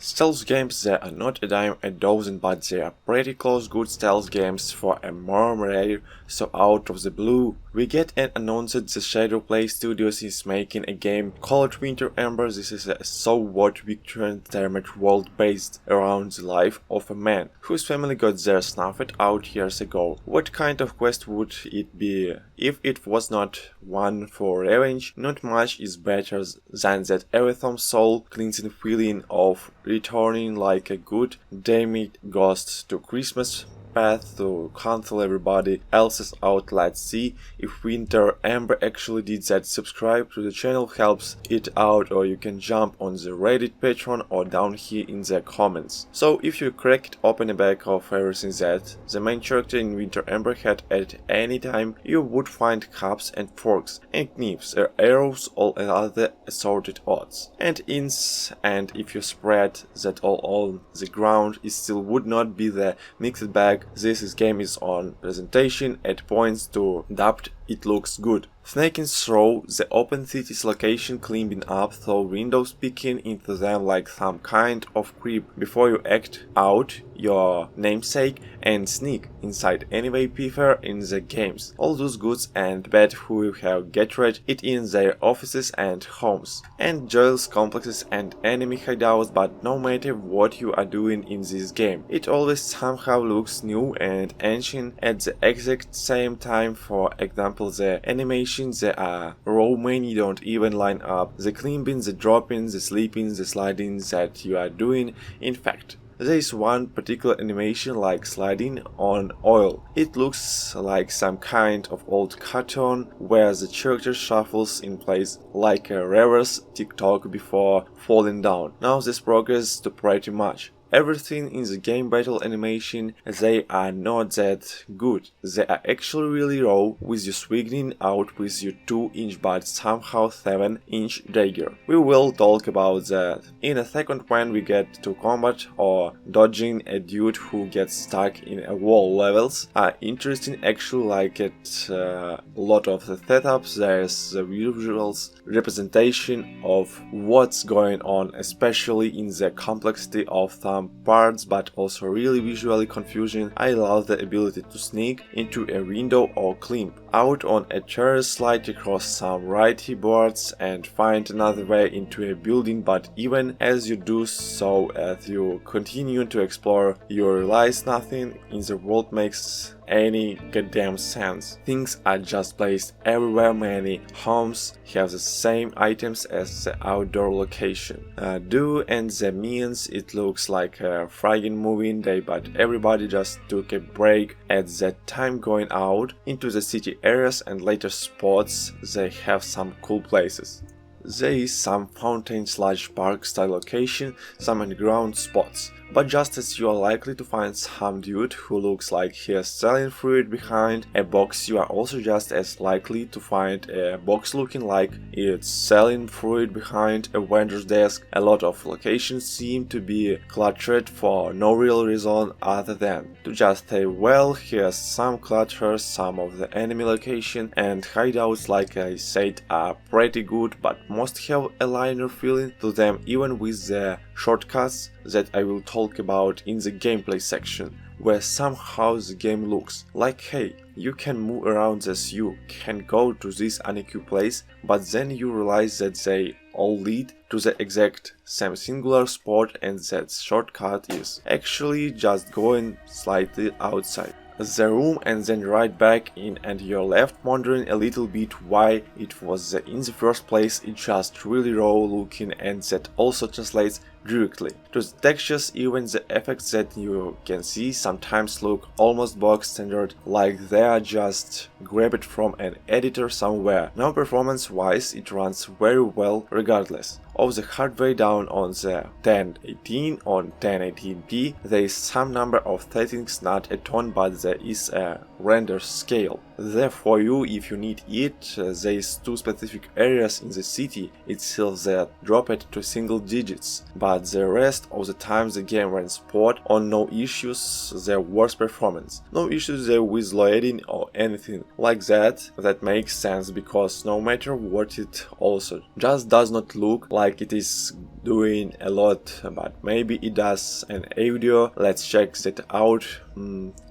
Stealth games, they are not a dime a dozen, but they are pretty close good stealth games for a more rare. So out of the blue, we get an announced that the Shadow Play Studios is making a game called Winter Ember. This is a so-what Victorian thermite world based around the life of a man whose family got their snuffed out years ago. What kind of quest would it be if it was not one for revenge? Not much is better than that everything soul cleansing feeling of returning like a good damned ghost to Christmas path to cancel everybody else's out. Let's see if Winter Ember actually did that. Subscribe to the channel helps it out, or you can jump on the Reddit Patreon or down here in the comments. So if you cracked open a bag of everything that the main character in Winter Ember had at any time, you would find cups and forks and knives, arrows, all other assorted odds and ends, and if you spread that all on the ground, it still would not be the mixed bag. This game is on presentation at points to dubbed it looks good. Snaking through the open city's location, climbing up through windows, peeking into them like some kind of creep before you act out your namesake and sneak inside any vampire in the games. All those goods and bad who have gathered it in their offices and homes, and jails, complexes and enemy hideouts, but no matter what you are doing in this game, it always somehow looks new and ancient at the exact same time. For example, the animations, they are raw, many don't even line up. The climbing, the dropping, the sleeping, the sliding that you are doing. In fact, there is one particular animation like sliding on oil. It looks like some kind of old cartoon where the character shuffles in place like a reverse TikTok before falling down. Now this progress to pretty much everything in the game battle animation. They are not that good. They are actually really raw, with you swigging out with your 2-inch but somehow 7-inch dagger. We will talk about that in a second when we get to combat or dodging a dude who gets stuck in a wall. Levels are interesting, actually like it a lot of the setups. There's the visuals representation of what's going on, especially in the complexity of some parts, but also really visually confusing. I love the ability to sneak into a window or climb out on a terrace, slide across some righty boards and find another way into a building, but even as you do so, as you continue to explore, you realize nothing in the world makes any goddamn sense. Things are just placed everywhere. Many homes have the same items as the outdoor location do, and that means it looks like a friggin' moving day, but everybody just took a break at that time going out into the city areas and later spots. They have some cool places. There is some fountain/park style location, some underground spots, but just as you are likely to find some dude who looks like he is selling fruit behind a box, you are also just as likely to find a box looking like it's selling fruit behind a vendor's desk. A lot of locations seem to be cluttered for no real reason other than to just say, well, here's some clutter. Some of the enemy location and hideouts, like I said, are pretty good, but most have a linear feeling to them, even with the shortcuts that I will talk about in the gameplay section, where somehow the game looks like, hey, you can move around as you can go to this unequipped place, but then you realize that they all lead to the exact same singular spot, and that shortcut is actually just going slightly outside the room and then right back in, and you're left wondering a little bit why it was in the first place. It's just really raw looking, and that also translates directly to the textures. Even the effects that you can see sometimes look almost box standard, like they are just grabbed from an editor somewhere. Now performance wise, it runs very well regardless of the hardware. Down on the 1080 on 1080p, there is some number of settings, not a ton, but there is a render scale there for you if you need it. There is 2 specific areas in the city itself that drop it to single digits, but the rest of the time the game runs spot on, no issues. The worst performance, no issues there with loading or anything like that. That makes sense, because no matter what, it also just does not look like it is doing a lot, but maybe it does an audio. Let's check that out.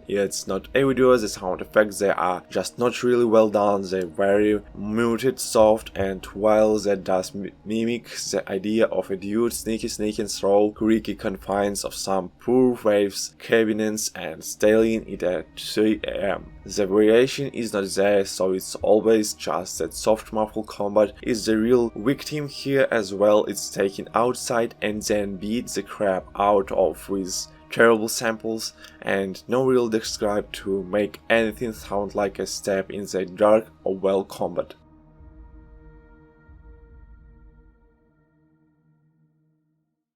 Yeah, it's not audio, the sound effects, they are just not really well done, they're very muted, soft, and while that does mimic the idea of a dude sneaking through creaky confines of some poor waves, cabinets, and stealing it at 3 am. The variation is not there, so it's always just that soft muffled combat is the real victim here as well. It's taken outside and then beat the crap out of with terrible samples and no real describe to make anything sound like a step in the dark or well combat.